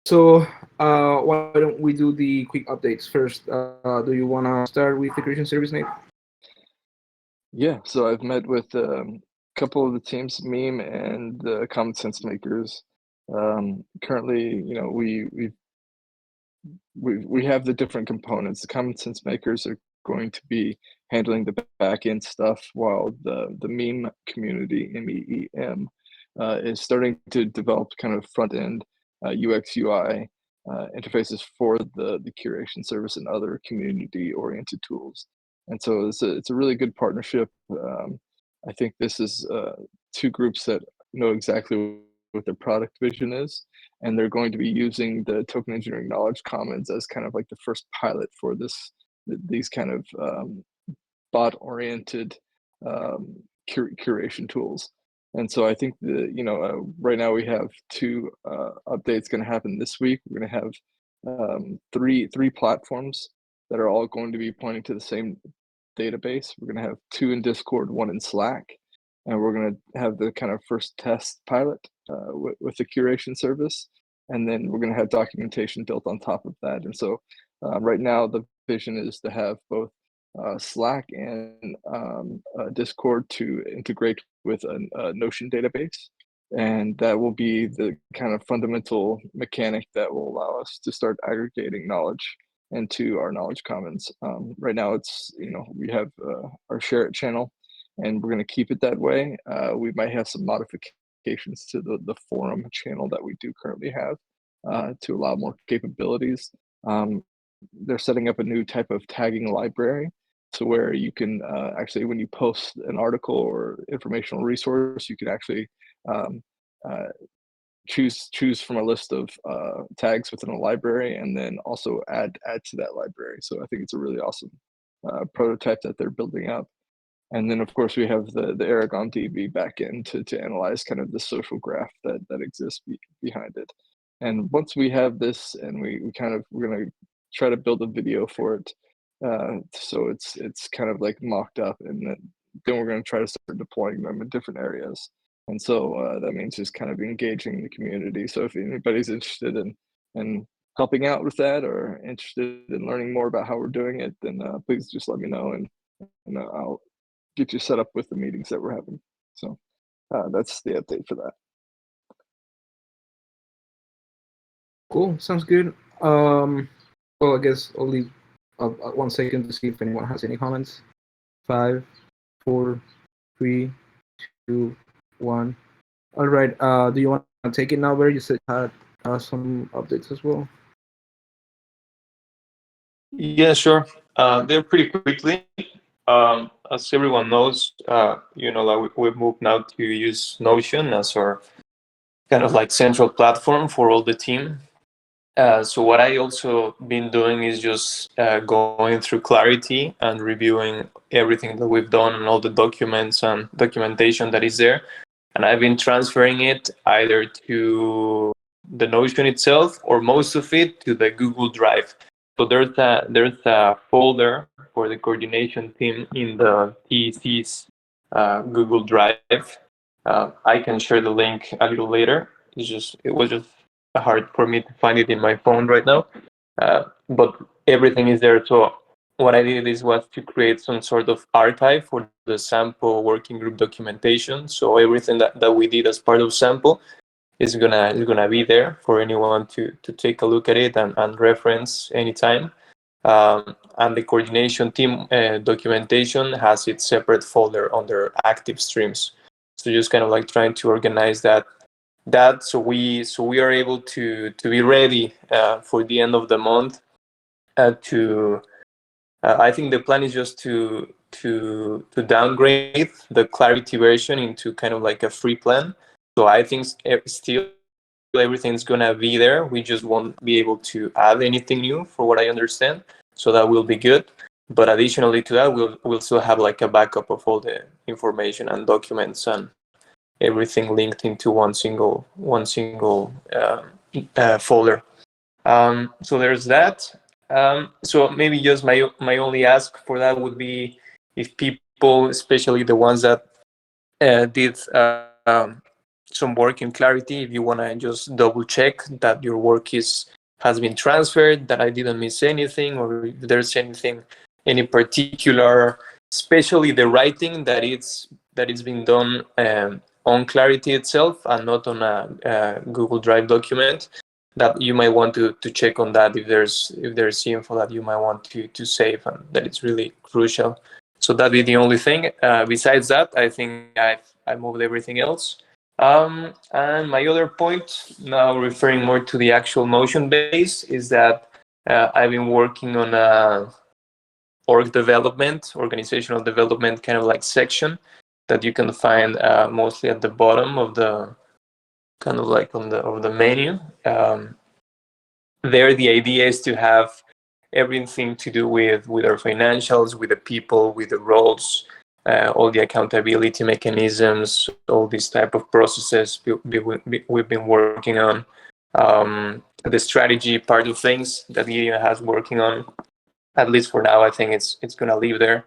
So why don't we do the quick updates first? Do you want to start with the creation service, Nate? Yeah, so I've met with a couple of the teams, Meme and the Common Sense Makers. Currently, we have the different components. The Common Sense Makers are going to be handling the back end stuff, while the Meme community, MEEM, is starting to develop kind of front end UX UI interfaces for the curation service and other community oriented tools. And so it's a really good partnership. I think this is two groups that know exactly what their product vision is, and they're going to be using the Token Engineering Knowledge Commons as kind of like the first pilot for these kind of bot-oriented curation tools. And so I think right now we have two updates going to happen this week. We're going to have three platforms that are all going to be pointing to the same database. We're going to have two in Discord, one in Slack, and we're going to have the kind of first test pilot with the curation service, and then we're going to have documentation built on top of that. And so right now the vision is to have both Slack and Discord to integrate with a Notion database, and that will be the kind of fundamental mechanic that will allow us to start aggregating knowledge into our knowledge commons. Right now it's, we have our share it channel, and we're going to keep it that way. We might have some modifications to the forum channel that we do currently have to allow more capabilities. They're setting up a new type of tagging library, so where you can actually, when you post an article or informational resource, you can actually choose from a list of tags within a library, and then also add to that library. So I think it's a really awesome prototype that they're building up. And then of course we have the Aragon DB backend to analyze kind of the social graph that exists behind it. And once we have this, and we're going to try to build a video for it, so it's kind of like mocked up, and then we're going to try to start deploying them in different areas. And so that means just kind of engaging the community. So if anybody's interested in helping out with that, or interested in learning more about how we're doing it, then please just let me know, and I'll get you set up with the meetings that we're having. So that's the update for that. Cool, sounds good. Well, I guess I'll leave 1 second to see if anyone has any comments. 5, 4, 3, 2, 1. All right. Do you want to take it now, Barry? You said you had some updates as well. Yeah, sure. They're pretty quickly. As everyone knows, like we've moved now to use Notion as our kind of like central platform for all the team. So what I also been doing is just going through Clarity and reviewing everything that we've done and all the documents and documentation that is there. And I've been transferring it either to the Notion itself, or most of it to the Google Drive. So there's a folder for the coordination team in the TEC's Google Drive. I can share the link a little later. It was just hard for me to find it in my phone right now, but everything is there. So what I did was to create some sort of archive for the sample working group documentation. So everything that we did as part of sample is gonna be there for anyone to take a look at it and reference anytime. And the coordination team documentation has its separate folder under active streams. So just kind of like trying to organize that so we are able to be ready for the end of the month. I think the plan is just to downgrade the Clarity version into kind of like a free plan. So I think still everything's gonna be there. We just won't be able to add anything new, for what I understand. So that will be good. But additionally to that, we'll still have like a backup of all the information and documents and everything linked into one single folder. So there's that. So maybe just my only ask for that would be, if people, especially the ones that did some work in Clarity, if you want to just double check that your work has been transferred, that I didn't miss anything, or if there's any particular, especially the writing that it's been done on Clarity itself and not on a Google Drive document, that you might want to check on that if there's info that you might want to save, and that it's really crucial. So that'd be the only thing. Besides that, I think I moved everything else. And my other point, now referring more to the actual Notion base, is that I've been working on a organizational development kind of like section that you can find mostly at the bottom of the kind of like on the menu. There, the idea is to have everything to do with our financials, with the people, with the roles, all the accountability mechanisms, all these type of processes we've been working on. The strategy part of things that Gideon has working on, at least for now, I think it's going to live there.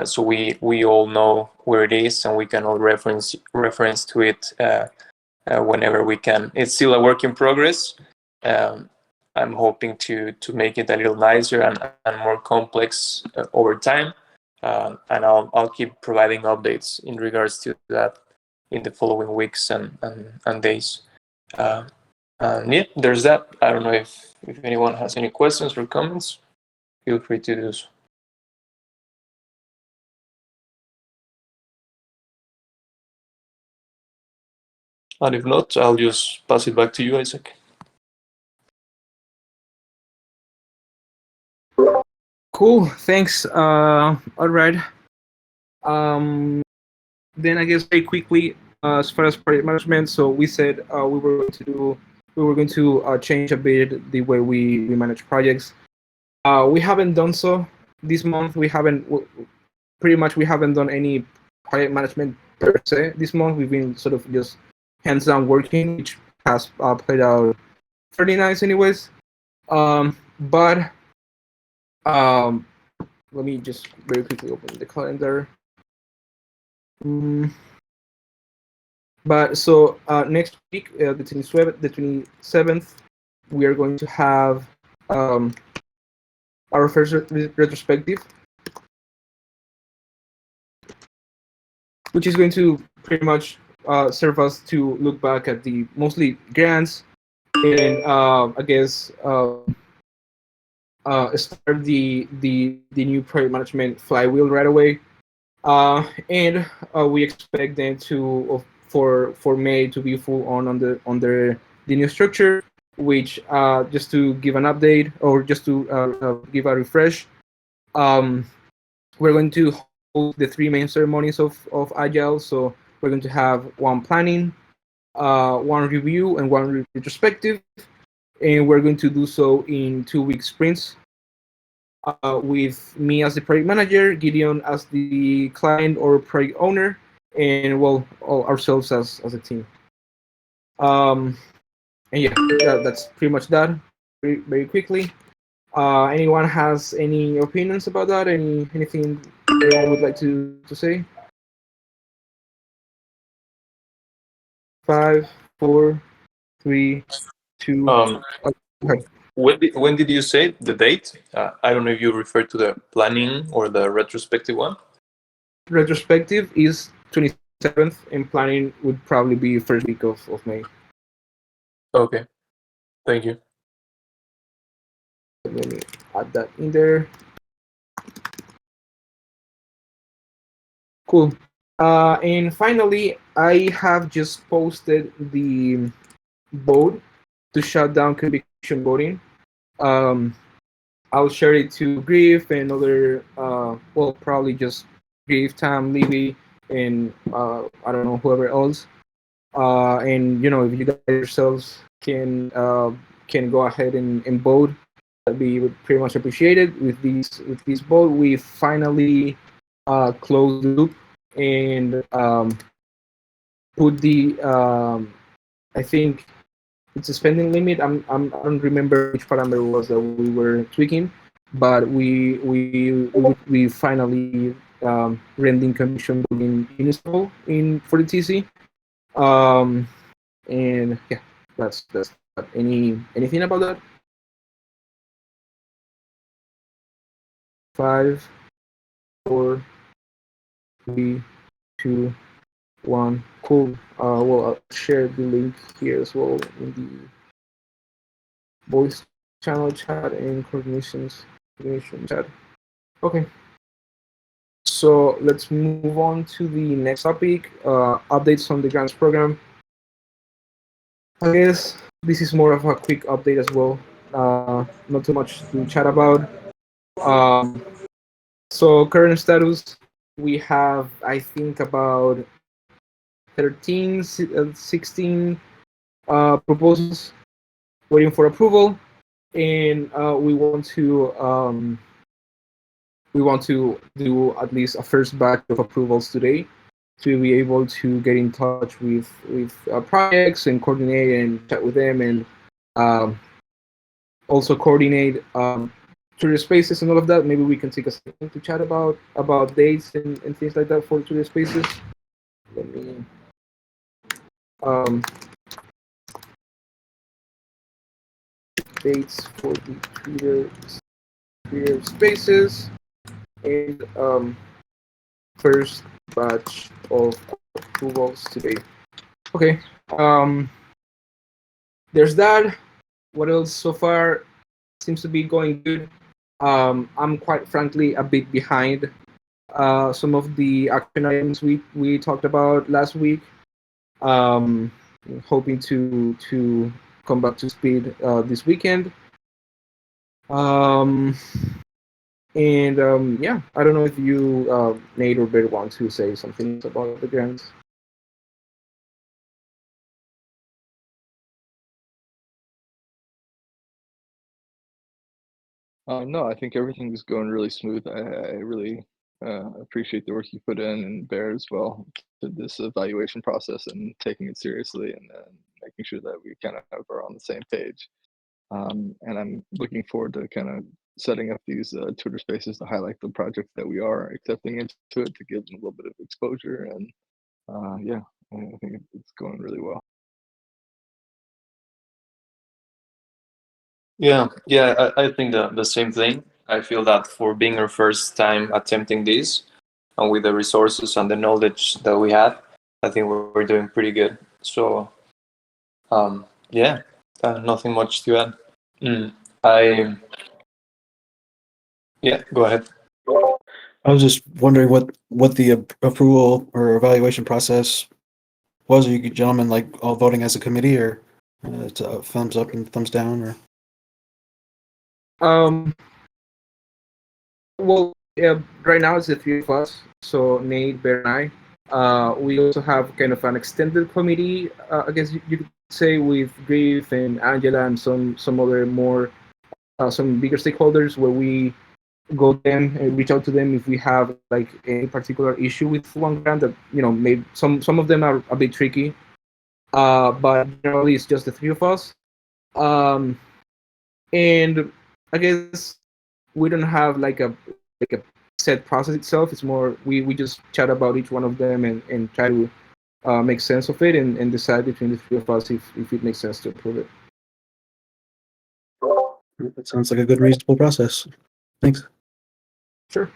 So we all know where it is, and we can all reference to it whenever we can. It's still a work in progress. I'm hoping to make it a little nicer and more complex over time, and I'll keep providing updates in regards to that in the following weeks and days. And yeah, there's that. I don't know if anyone has any questions or comments. Feel free to do so. And if not, I'll just pass it back to you, Isaac. Cool. Thanks. All right. Then I guess very quickly, as far as project management, so we said we were going to change a bit the way we manage projects. We haven't done so this month. We haven't done any project management per se this month. We've been sort of just hands down working, which has played out pretty nice, anyways. But let me just very quickly open the calendar. But so next week, the 27th, we are going to have our first retrospective, which is going to pretty much serve us to look back at the mostly grants and I guess start the new project management flywheel right away. And we expect them to for May to be full on under the new structure, which just to give an update or just to give a refresh, we're going to hold the three main ceremonies of Agile. So we're going to have one planning, one review, and one retrospective, and we're going to do so in 2-week sprints. With me as the project manager, Gideon as the client or project owner, and well, all ourselves as a team. And yeah, that's pretty much that. Very, very quickly. Anyone has any opinions about that? Anything anyone would like to say? 5, 4, 3, 2. Okay. When did you say the date? I don't know if you refer to the planning or the retrospective one. Retrospective is 27th, and planning would probably be first week of May. Okay, thank you. Let me add that in there. Cool. And finally, I have just posted the vote to shut down conviction voting. I'll share it to Grief and other, well, probably just Grief, Tam, Levy, and I don't know, whoever else. And you know, if you guys yourselves can go ahead and vote, that'd be pretty much appreciated. With this vote, we finally closed the loop and put the I think it's a spending limit. I don't remember which parameter was that we were tweaking, but we finally rendering conviction in municipal for the TC. And yeah, that's anything about that? 5, 4, 3, 2, 1. Cool. Well, I'll share the link here as well in the voice channel chat and coordination chat. Okay. So let's move on to the next topic, updates on the grants program. I guess this is more of a quick update as well. Not too much to chat about. Um, so current status, we have, I think, about 13, 16 proposals waiting for approval, and we want to do at least a first batch of approvals today to be able to get in touch with projects and coordinate and chat with them, and um, also coordinate Twitter Spaces and all of that. Maybe we can take a second to chat about dates and things like that for Twitter Spaces. Let me um, dates for the Twitter Spaces and first batch of approvals today. Okay. There's that. What else so far? Seems to be going good. I'm quite frankly a bit behind some of the action items we talked about last week. Um, Hoping to come back to speed this weekend. Um, and yeah, I don't know if you, Nate or Bert, want to say something about the grants. No, I think everything's going really smooth. I really appreciate the work you put in, and Bear as well, to this evaluation process and taking it seriously, and making sure that we kind of are on the same page. And I'm looking forward to kind of setting up these Twitter spaces to highlight the projects that we are accepting into it, to give them a little bit of exposure. And yeah, I think it's going really well. Yeah, I think the same thing. I feel that for being our first time attempting this, and with the resources and the knowledge that we have, I think we're doing pretty good. So, yeah, nothing much to add. Yeah, go ahead. I was just wondering what the approval or evaluation process was. Are you gentlemen like all voting as a committee, or it's a thumbs up and thumbs down, or? Well, yeah, right now it's the three of us. So Nate, Bear, and I. We also have kind of an extended committee, I guess you could say, with Griff and Angela and some other more some bigger stakeholders, where we go to them and reach out to them if we have like any particular issue with one grant that, maybe some of them are a bit tricky. But generally it's just the three of us. And I guess we don't have like a set process itself. It's more we just chat about each one of them and try to make sense of it, and decide between the three of us if it makes sense to approve it. That sounds like a good, reasonable process. Thanks. Sure.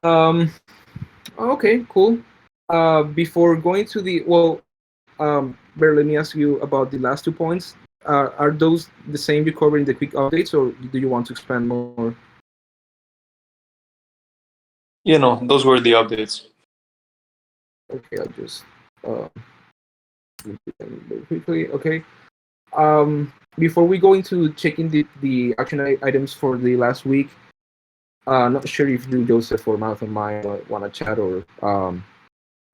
Okay, cool. Before going to Bear, let me ask you about the last 2 points. Are those the same you covered in the quick updates, or do you want to expand more? Those were the updates. Okay, I'll just very quickly. Okay. Before we go into checking the action items for the last week, not sure if you, Joseph, or Mouth and Mine want to chat or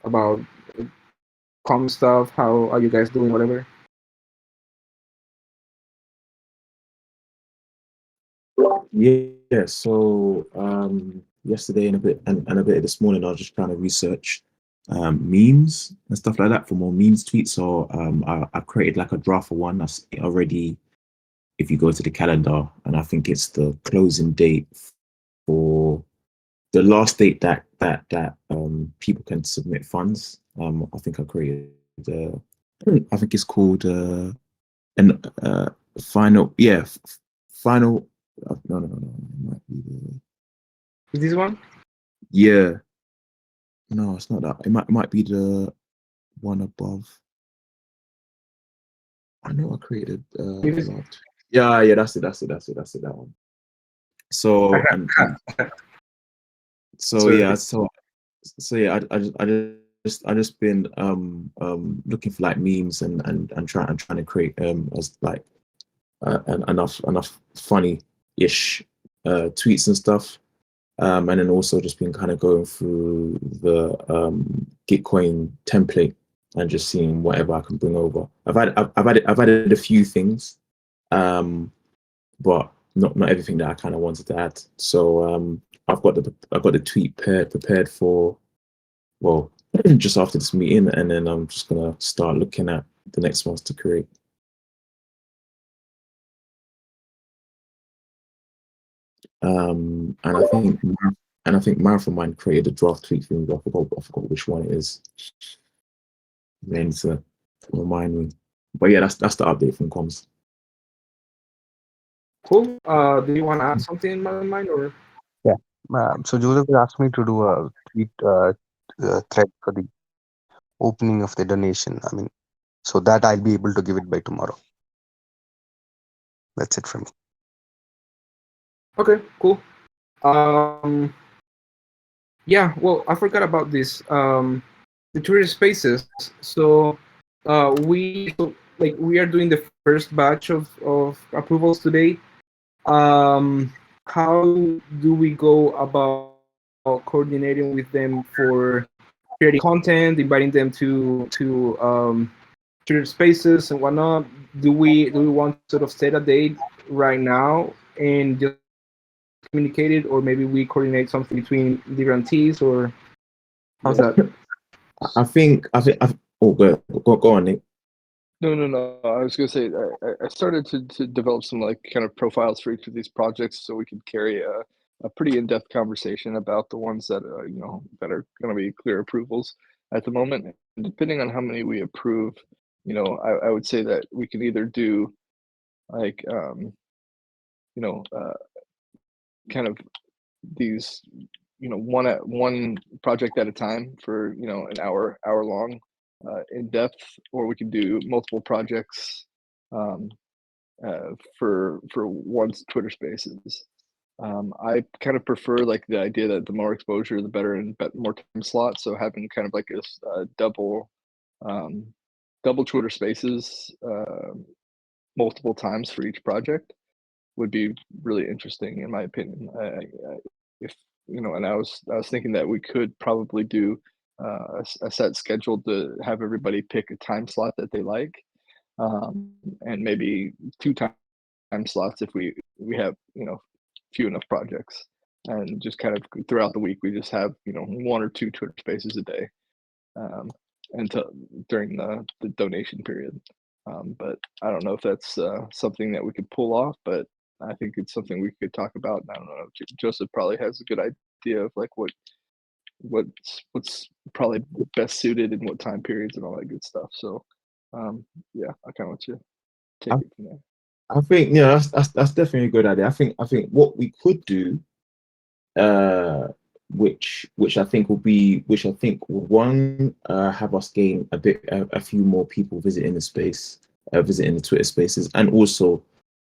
about common stuff. How are you guys doing? Whatever. Yeah, so yesterday and a bit this morning, I was just trying to research memes and stuff like that for more memes tweets. So I've created like a draft for one that's already, if you go to the calendar, and I think it's the closing date for the last date that people can submit funds. I think I created I think it's called final. Yeah, final. No, it might be This one? yeah. No, it's not that. It might be the one above. I know I created Maybe- draft. Yeah, that's it. That one. So and so Sorry. yeah, so yeah, I just been looking for like memes and trying to create as like enough funny-ish tweets and stuff. And then also just been kind of going through the Gitcoin template and just seeing whatever I can bring over. I've added a few things, but not everything that I kind of wanted to add. So I've got the tweet prepared for, well, just after this meeting, and then I'm just gonna start looking at the next ones to create. And I think Marathon Mind created a draft tweet thing. I forgot which one it is. They need to remind me. But yeah, that's the update from comms. Cool. Do you want to add something in my mind or? Yeah. So Joseph asked me to do a tweet thread for the opening of the donation. I mean, so that I'll be able to give it by tomorrow. That's it from me. Okay, cool. Yeah, well, I forgot about this. The Twitter Spaces. So, we are doing the first batch of approvals today. How do we go about coordinating with them for creating content, inviting them to Twitter Spaces and whatnot? Do we want to sort of set a date right now and just communicate it, or maybe we coordinate something between different teams, or how's that? I think oh go on, Nick. No. I was gonna say I started to develop some like kind of profiles for each of these projects so we could carry a pretty in-depth conversation about the ones that that are gonna be clear approvals at the moment. And depending on how many we approve, I would say that we can either do like kind of these one project at a time for an hour long in depth, or we can do multiple projects for one Twitter Spaces. I kind of prefer like the idea that the more exposure, the better, and more time slots. So having kind of like a double Twitter Spaces multiple times for each project would be really interesting, in my opinion. If and I was thinking that we could probably do a set schedule to have everybody pick a time slot that they like, and maybe 2 time slots if we have few enough projects, and just kind of throughout the week we just have 1 or 2 Twitter Spaces a day, until during the donation period. But I don't know if that's something that we could pull off, but I think it's something we could talk about. I don't know. Joseph probably has a good idea of like what's probably best suited in what time periods and all that good stuff. So, yeah, I kind of want you to take it from there. I think that's definitely a good idea. I think what we could do, which I think will one have us gain a few more people visiting the space, visiting the Twitter Spaces, and also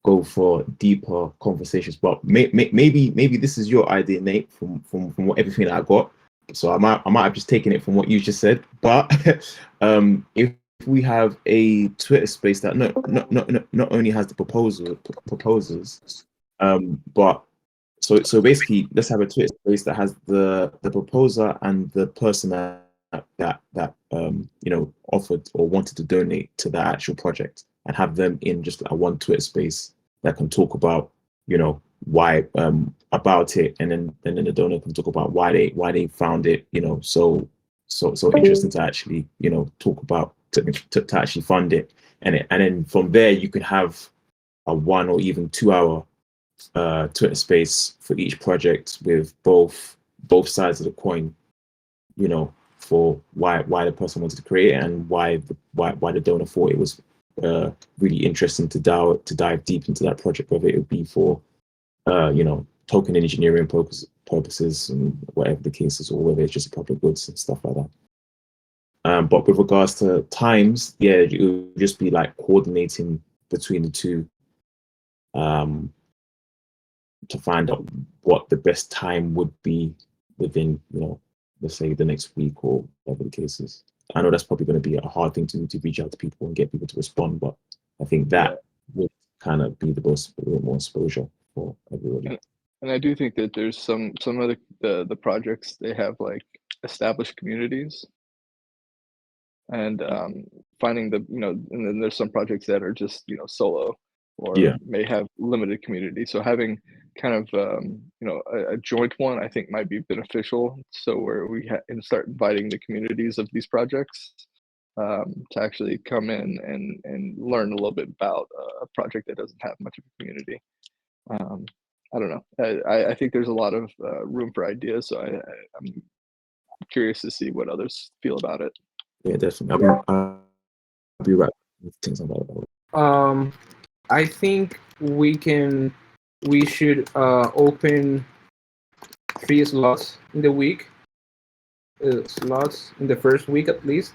go for deeper conversations. But maybe this is your idea, Nate, from what everything that I got. So I might have just taken it from what you just said. But if we have a Twitter space that not only has the proposers, but so basically, let's have a Twitter space that has the proposer and the person that offered or wanted to donate to that actual project, and have them in just a one Twitter space that can talk about why about it, and then the donor can talk about why they found it so interesting to actually talk about to actually fund it, and then from there you could have a 1 or even 2 hour Twitter space for each project with both sides of the coin, for why the person wanted to create it and why the donor thought it was really interesting to dive deep into that project, whether it would be for token engineering purposes and whatever the case is, or whether it's just public goods and stuff like that. But with regards to times, yeah, it would just be like coordinating between the two to find out what the best time would be within, let's say the next week or whatever the case is. I know that's probably going to be a hard thing to do, to reach out to people and get people to respond, but I think that would kind of be the most more exposure for everybody. And I do think that there's some of the projects, they have like established communities, and finding the and then there's some projects that are just solo or may have limited community. So having kind of a joint one, I think, might be beneficial. So where we start inviting the communities of these projects to actually come in and learn a little bit about a project that doesn't have much of a community. I don't know. I think there's a lot of room for ideas. So I'm curious to see what others feel about it. Yeah, definitely. I'll be right with things about it. I think we should open 3 slots in the week. Slots in the first week at least.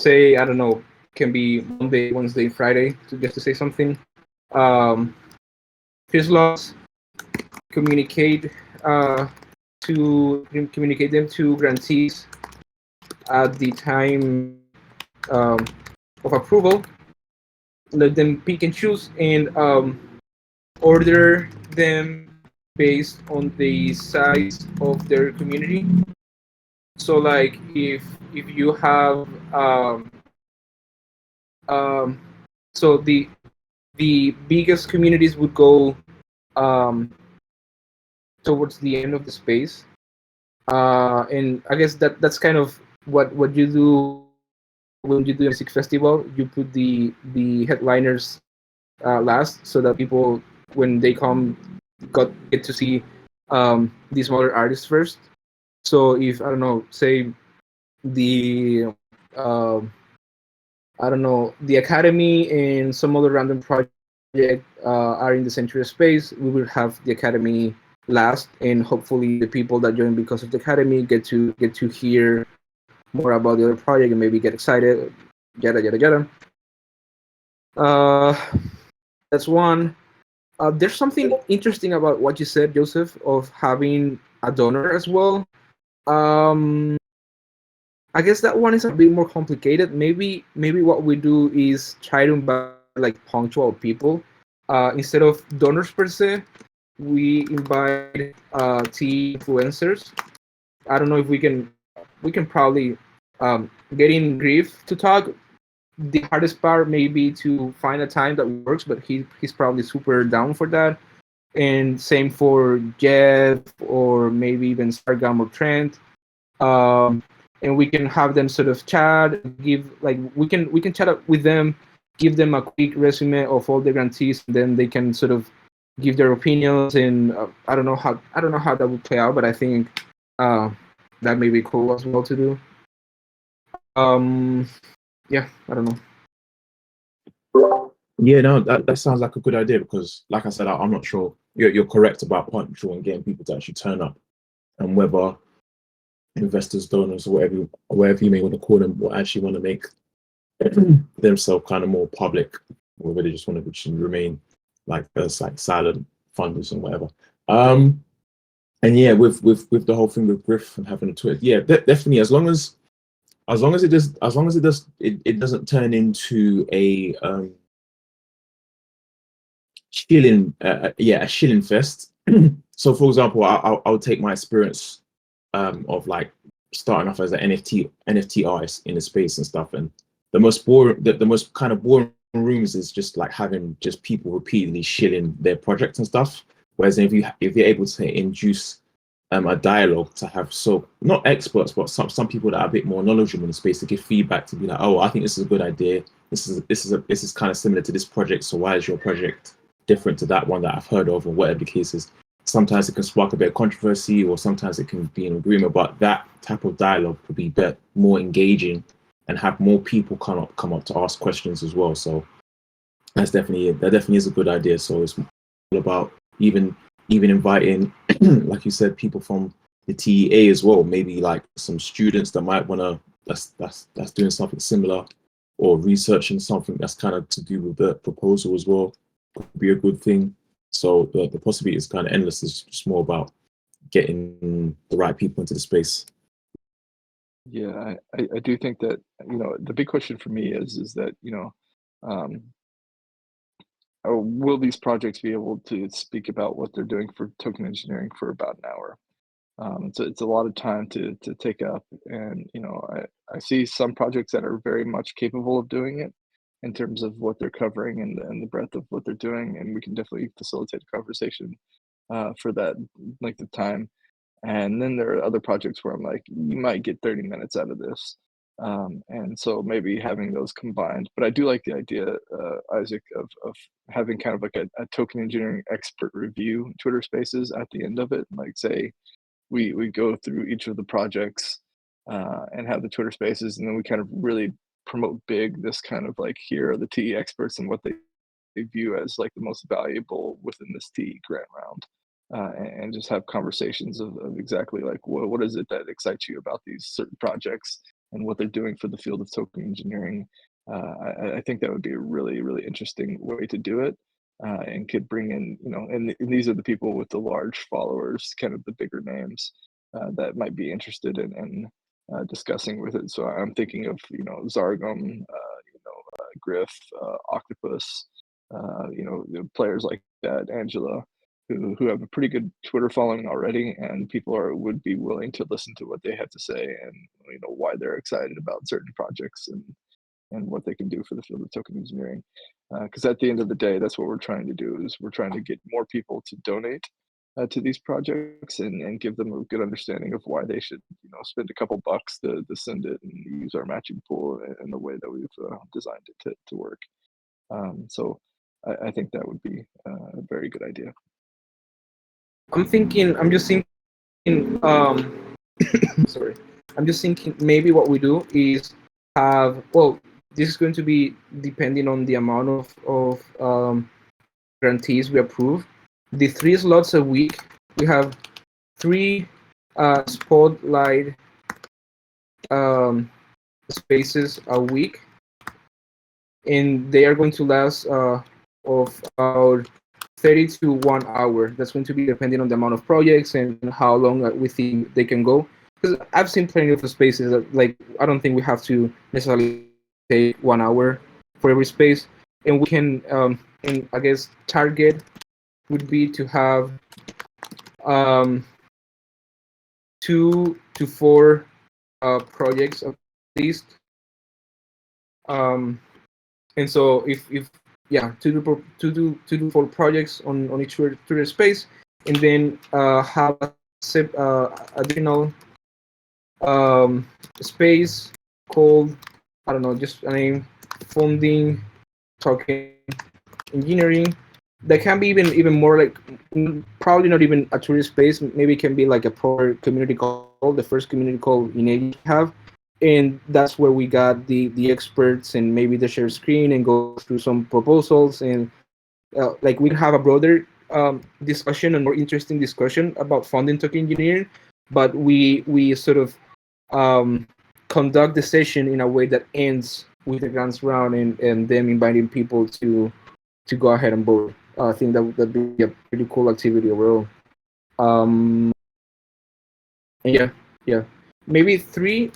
Say, I don't know, can be Monday, Wednesday, Friday, just to say something. 3 slots. Communicate them to grantees at the time of approval. Let them pick and choose and order them based on the size of their community. So like if you have so the biggest communities would go towards the end of the space, and I guess that's kind of what you do when you do a music festival. You put the headliners last, so that people, when they come, get to see these smaller artists first. So if, I don't know, say the the Academy and some other random project are in the center of space, we will have the Academy last, and hopefully the people that join because of the Academy get to hear more about the other project and maybe get excited, yada yada yada. That's one. There's something interesting about what you said, Joseph, of having a donor as well. I guess that one is a bit more complicated. Maybe what we do is try to invite like punctual people. Instead of donors per se, we invite tea influencers. I don't know if we can probably get in Griff to talk. The hardest part may be to find a time that works, but he's probably super down for that. And same for Jeff, or maybe even Sargam or Trent. And we can have them sort of chat, we can chat up with them, give them a quick resume of all the grantees, and then they can sort of give their opinions. And I don't know how that would play out, but I think that may be cool as well to do. Yeah, I don't know. Yeah, no, that sounds like a good idea, because like I said, I'm not sure. You're correct about punctual and getting people to actually turn up, and whether investors, donors, or whatever you may want to call them, will actually want to make themselves kind of more public, or whether they just want to remain like silent funders and whatever. And yeah, with the whole thing with Griff and having a Twitter, yeah, definitely, as long as it doesn't turn into a shilling fest. So for example, I'll take my experience of like starting off as an NFT artist in the space and stuff, and the most kind of boring rooms is just like having just people repeatedly shilling their projects and stuff. Whereas if you're able to induce a dialogue, to have, so not experts, but some people that are a bit more knowledgeable in the space, to give feedback, to be like, oh, I think this is a good idea. This is kind of similar to this project. So why is your project different to that one that I've heard of, or whatever the case is? sometimes it can spark a bit of controversy, or sometimes it can be in agreement. But that type of dialogue could be more engaging and have more people come up to ask questions as well. So that definitely is a good idea. So it's all about even inviting, like you said, people from the TEA as well. Maybe like some students that might want to that's doing something similar, or researching something that's kind of to do with the proposal as well. Could be a good thing. So the possibility is kind of endless. It's just more about getting the right people into the space. Yeah, I do think that, you know, the big question for me is that, you know, will these projects be able to speak about what they're doing for token engineering for about an hour? It's a lot of time to take up, and you know, I see some projects that are very much capable of doing it in terms of what they're covering and the breadth of what they're doing, and we can definitely facilitate a conversation for that length of time. And then there are other projects where I'm like, you might get 30 minutes out of this. And so maybe having those combined. But I do like the idea, Isaac, of having kind of like a token engineering expert review Twitter Spaces at the end of it. Like, say, we go through each of the projects and have the Twitter Spaces, and then we kind of really promote big this kind of like, here are the TE experts and what they view as like the most valuable within this TE grant round. And just have conversations of exactly like what is it that excites you about these certain projects and what they're doing for the field of token engineering. I think that would be a really, really interesting way to do it, and could bring in, you know, and these are the people with the large followers, kind of the bigger names that might be interested in discussing with it. So I'm thinking of, you know, Zargum, Griff, Octopus, you know, the players like that, Angela, who have a pretty good Twitter following already, and people would be willing to listen to what they have to say, and you know, why they're excited about certain projects and what they can do for the field of token engineering. Because at the end of the day, that's what we're trying to do, is we're trying to get more people to donate to these projects, and give them a good understanding of why they should, you know, spend a couple bucks to send it and use our matching pool in the way that we've designed it to work. So I think that would be a very good idea. I'm just thinking, sorry. I'm just thinking maybe what we do is have, well, this is going to be depending on the amount of grantees we approve. The 3 slots a week, we have 3 spotlight spaces a week, and they are going to last of about 30 to 1 hour. That's going to be depending on the amount of projects and how long we think they can go. Because I've seen plenty of spaces that, like, I don't think we have to necessarily take 1 hour for every space, and we can, and I guess target would be to have 2 to 4 projects at least. And so if yeah, 2 to 4 projects on each Twitter space, and then have a additional space called, I don't know, just a name, funding token engineering. That can be even more like, probably not even a Twitter space. Maybe it can be like a proper community call, the first community call in AG have. And that's where we got the experts, and maybe the share screen and go through some proposals, and like we have a broader discussion and more interesting discussion about funding token engineering, but we sort of conduct the session in a way that ends with the grants round, and them inviting people to go ahead and vote. I think that would be a pretty cool activity overall. And yeah, maybe 3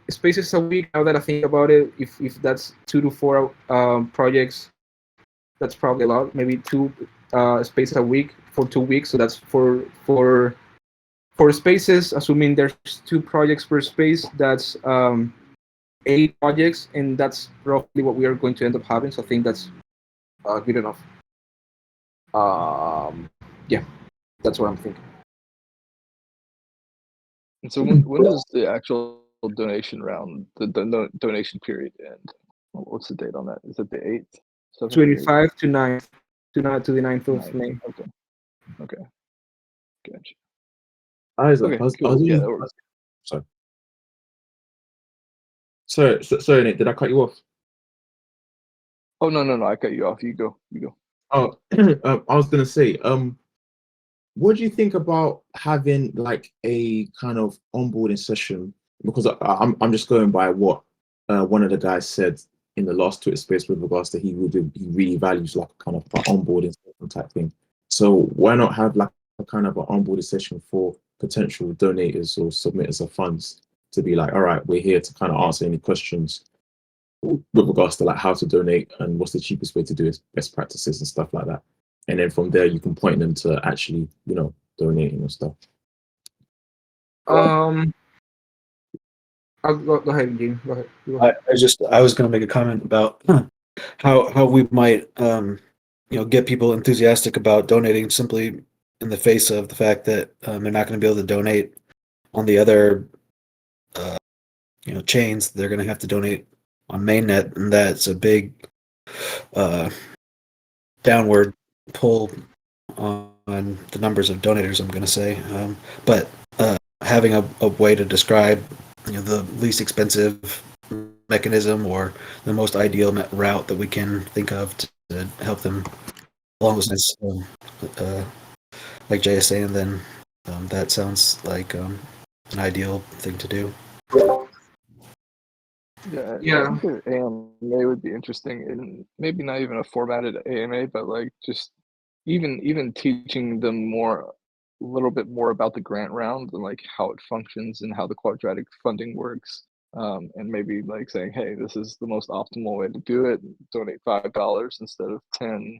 spaces a week. Now that I think about it, if that's 2 to 4 projects, that's probably a lot. Maybe 2 spaces a week for 2 weeks. So that's for spaces, assuming there's 2 projects per space. That's 8 projects, and that's roughly what we are going to end up having. So I think that's good enough. Yeah, that's what I'm thinking. And so when does the actual donation round, the donation period end? What's the date on that? Is it the 8th? 7th, 25 to 9th, to the 9th of 9th? May. Okay. Isaac, Okay, I was cool. Yeah, only, that works. sorry, Nick, did I cut you off? Oh no, I cut you off. You go. Oh, I was gonna say, what do you think about having like a kind of onboarding session? Because I'm just going by what one of the guys said in the last Twitter space with regards to he really values like a kind of an onboarding session type thing. So why not have like a kind of an onboarding session for potential donators or submitters of funds to be like, all right, we're here to kind of answer any questions with regards to like how to donate and what's the cheapest way to do it, best practices and stuff like that. And then from there, you can point them to actually, donating and stuff. Um, go ahead, Jim. Go ahead. Go ahead. I was going to make a comment about how we might get people enthusiastic about donating simply in the face of the fact that they're not going to be able to donate on the other chains. They're going to have to donate on mainnet, and that's a big downward pull on the numbers of donators, I'm going to say. But having a way to describe the least expensive mechanism or the most ideal route that we can think of to help them along those lines, like Jay is saying, then that sounds like an ideal thing to do. Yeah, Yeah. I think an AMA would be interesting, and maybe not even a formatted AMA, but like just even teaching them a little bit more about the grant round and like how it functions and how the quadratic funding works. And maybe like saying, hey, this is the most optimal way to do it. Donate $5 instead of 10.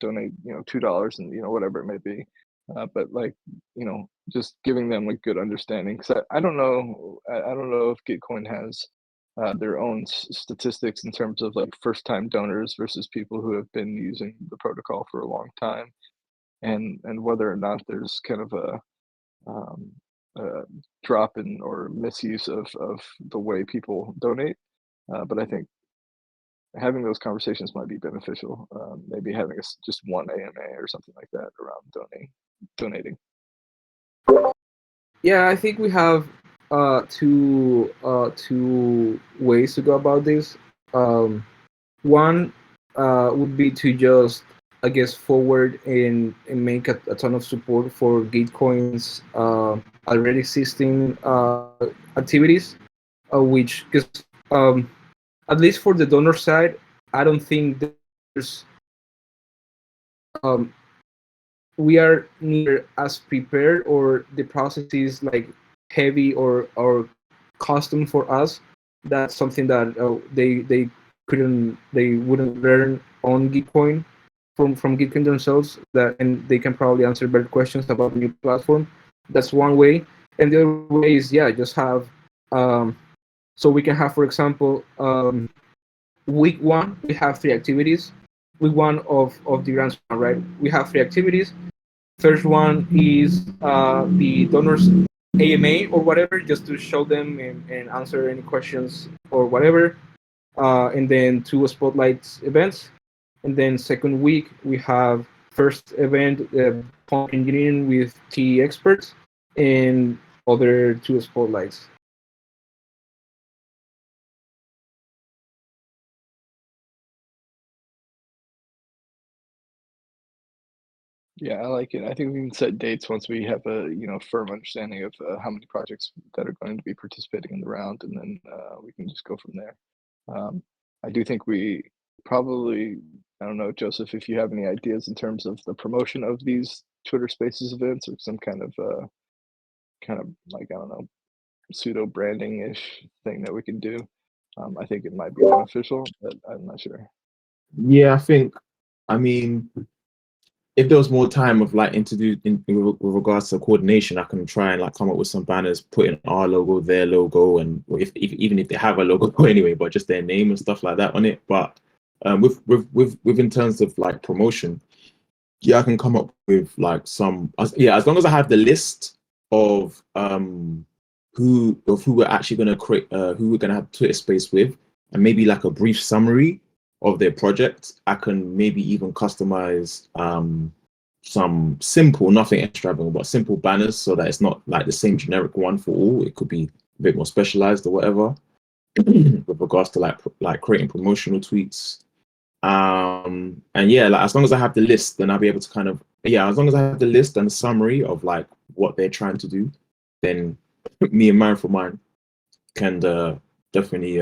Donate $2 and whatever it may be. But like just giving them like good understanding, because I don't know if Gitcoin has their own statistics in terms of like first-time donors versus people who have been using the protocol for a long time, and whether or not there's kind of a drop in or misuse of the way people donate. But I think having those conversations might be beneficial. Maybe having just one AMA or something like that around donating. Yeah, I think we have two ways to go about this. One would be to just, I guess, forward and make a ton of support for Gitcoin's already existing activities, which, because at least for the donor side, I don't think there's um, we are near as prepared, or the process is like heavy or custom for us. That's something that they wouldn't learn on Gitcoin from Gitcoin themselves, that, and they can probably answer better questions about the new platform. That's one way. And the other way is, yeah, just have so we can have, for example, week one we have 3 activities. Week one of the grants round, right? We have 3 activities. First one is the donors AMA or whatever, just to show them and answer any questions or whatever. And then 2 spotlights events. And then second week we have first event, prompt engineering with TE experts, and other 2 spotlights. Yeah, I like it. I think we can set dates once we have a firm understanding of how many projects that are going to be participating in the round, and then we can just go from there. I do think we probably, I don't know, Joseph, if you have any ideas in terms of the promotion of these Twitter Spaces events, or some kind of like, I don't know, pseudo branding ish thing that we can do. I think it might be beneficial, but I'm not sure. Yeah, I mean, if there was more time of like with regards to coordination, I can try and like come up with some banners, put in our logo, their logo, and even if they have a logo anyway, but just their name and stuff like that on it. But with in terms of like promotion, yeah, I can come up with like as long as I have the list of who we're actually going to create, who we're going to have Twitter space with, and maybe like a brief summary of their project. I can maybe even customize some simple, nothing extravagant, but simple banners so that it's not like the same generic one for all. It could be a bit more specialized or whatever. With regards to like creating promotional tweets. And yeah, like as long as I have the list, then I'll be able to kind of, yeah, as long as I have the list and the summary of like what they're trying to do, then me and Mine can definitely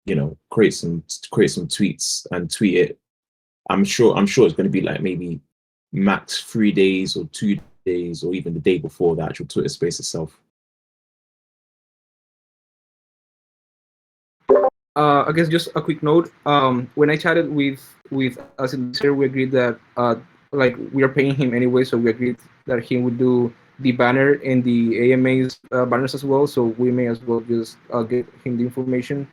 you know, create some tweets and tweet it. I'm sure it's going to be like maybe max 3 days or 2 days or even the day before the actual Twitter space itself. I guess just a quick note. When I chatted with us in here, we agreed that like we are paying him anyway, so we agreed that he would do the banner and the AMA's banners as well. So we may as well just get him the information.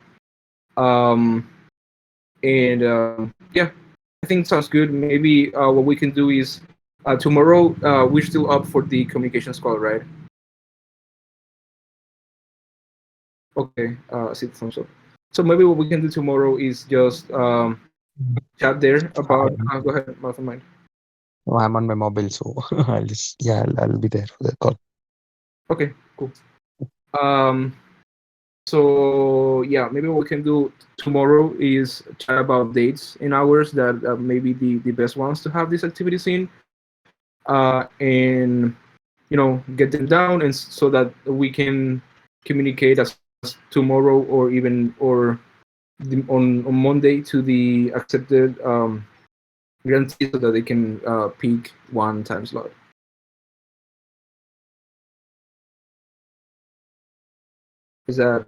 And yeah, I think sounds good. Maybe what we can do is tomorrow we're still up for the communications call, right? Okay, see the thumbs up. So maybe what we can do tomorrow is just chat there about. Go ahead, Mastermind. No, I'm on my mobile, so I'll be there for the call. Okay, cool. So yeah, maybe what we can do tomorrow is chat about dates and hours that maybe the best ones to have these activities in, and you know, get them down, and so that we can communicate as tomorrow or even on Monday to the accepted grantees so that they can pick one time slot. Is that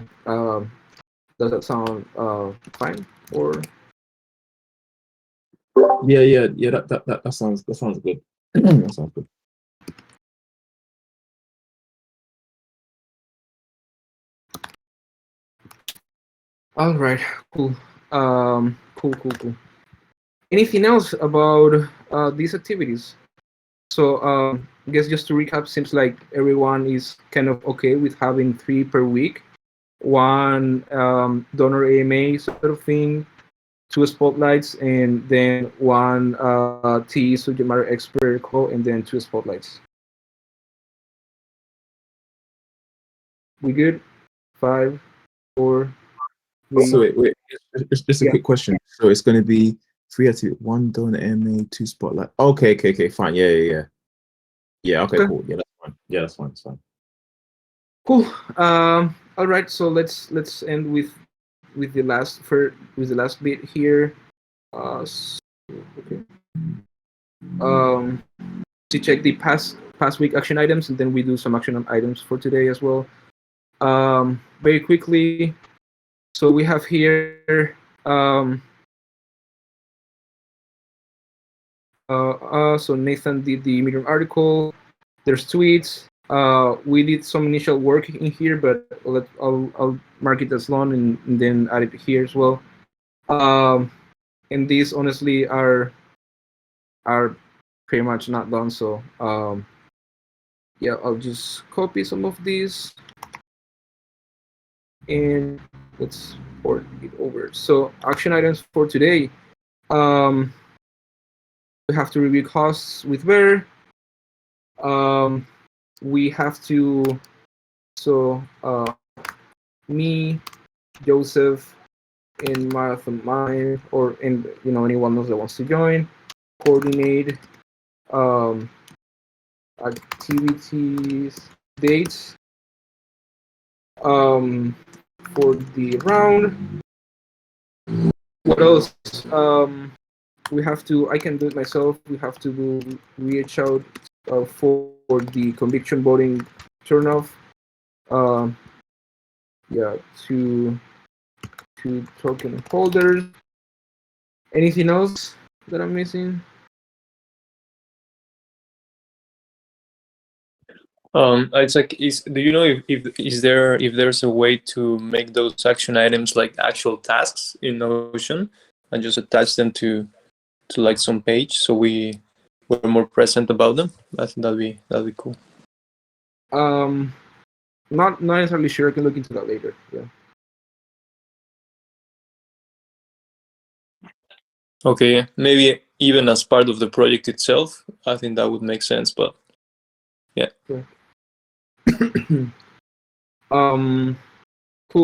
does that sound fine? Or Yeah. That sounds good. That sounds good. all right, cool. Cool. Anything else about these activities? So I guess just to recap, seems like everyone is kind of okay with having 3 per week, one donor AMA sort of thing, 2 spotlights, and then one TE subject matter expert call, and then 2 spotlights. We good? 5, 4, 3. So wait, just a Yeah. quick question. So it's going to be 3 activity, 1 donor MA, 2 spotlight. Okay, fine. Yeah. Okay, Okay. cool. Yeah, that's fine. Yeah, that's fine. It's fine. Cool. All right. So let's end with the last bit here. Okay. To check the past week action items, and then we do some action items for today as well. Very quickly. So we have here. So Nathan did the Medium article. There's tweets. We did some initial work in here, but I'll mark it as long and then add it here as well. And these honestly are pretty much not done. So yeah, I'll just copy some of these and let's port it over. So action items for today. We have to review costs with Bear. We have to, so me, Joseph, and Marathon Mine, or in anyone else that wants to join, coordinate activities, dates for the round. What else? We have to. I can do it myself. We have to do reach out for the conviction voting turnoff. Yeah, to token holders. Anything else that I'm missing? It's like, do you know if there's a way to make those action items like actual tasks in Notion and just attach them to like some page so we're more present about them? I think that'd be cool. Not entirely sure. I can look into that later. Yeah. Okay, maybe even as part of the project itself, I think that would make sense. But yeah. Cool.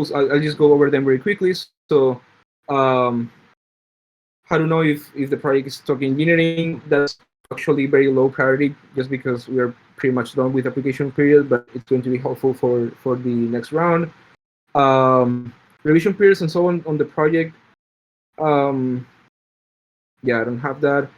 So I'll just go over them very quickly. So, how to know if the project is talking engineering? That's actually very low priority, just because we are pretty much done with application period, but it's going to be helpful for the next round. Revision periods and so on the project. Yeah, I don't have that.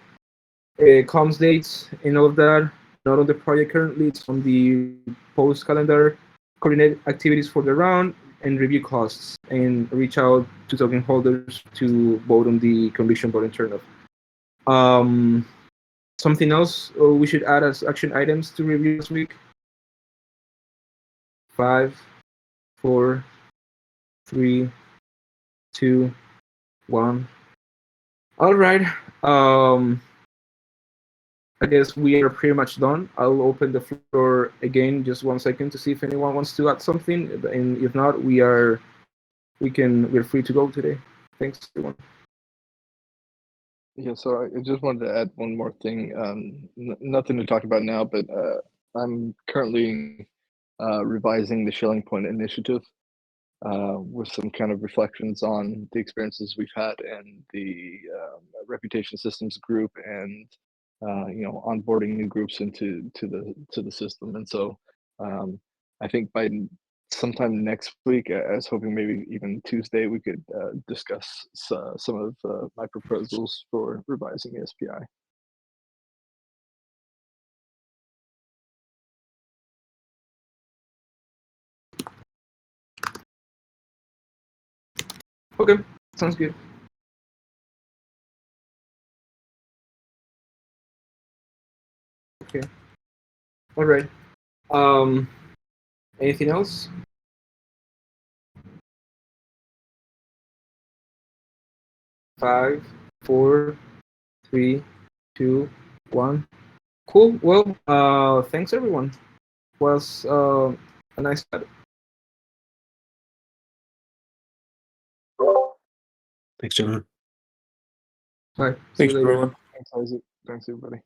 Comms dates and all of that. Not on the project currently. It's on the post calendar. Coordinate activities for the round and review costs, and reach out to token holders to vote on the conviction voting turnoff. Something else we should add as action items to review this week? 5, 4, 3, 2, 1. All right. I guess we are pretty much done. I'll open the floor again, just 1 second, to see if anyone wants to add something. And if not, we're free to go today. Thanks, everyone. Yeah, so I just wanted to add one more thing. Nothing to talk about now, but I'm currently revising the Shelling Point initiative with some kind of reflections on the experiences we've had and the reputation systems group, and onboarding new groups into the system. And so I think by sometime next week, I was hoping maybe even Tuesday, we could discuss some of my proposals for revising the SPI. Okay, sounds good. Okay. All right. Anything else? Five, 4, 3, 2, 1. Cool. Well, thanks everyone. Was a nice chat. Thanks, John. Bye. See Thanks, you later. everyone. Thanks, Isaac. Thanks, everybody.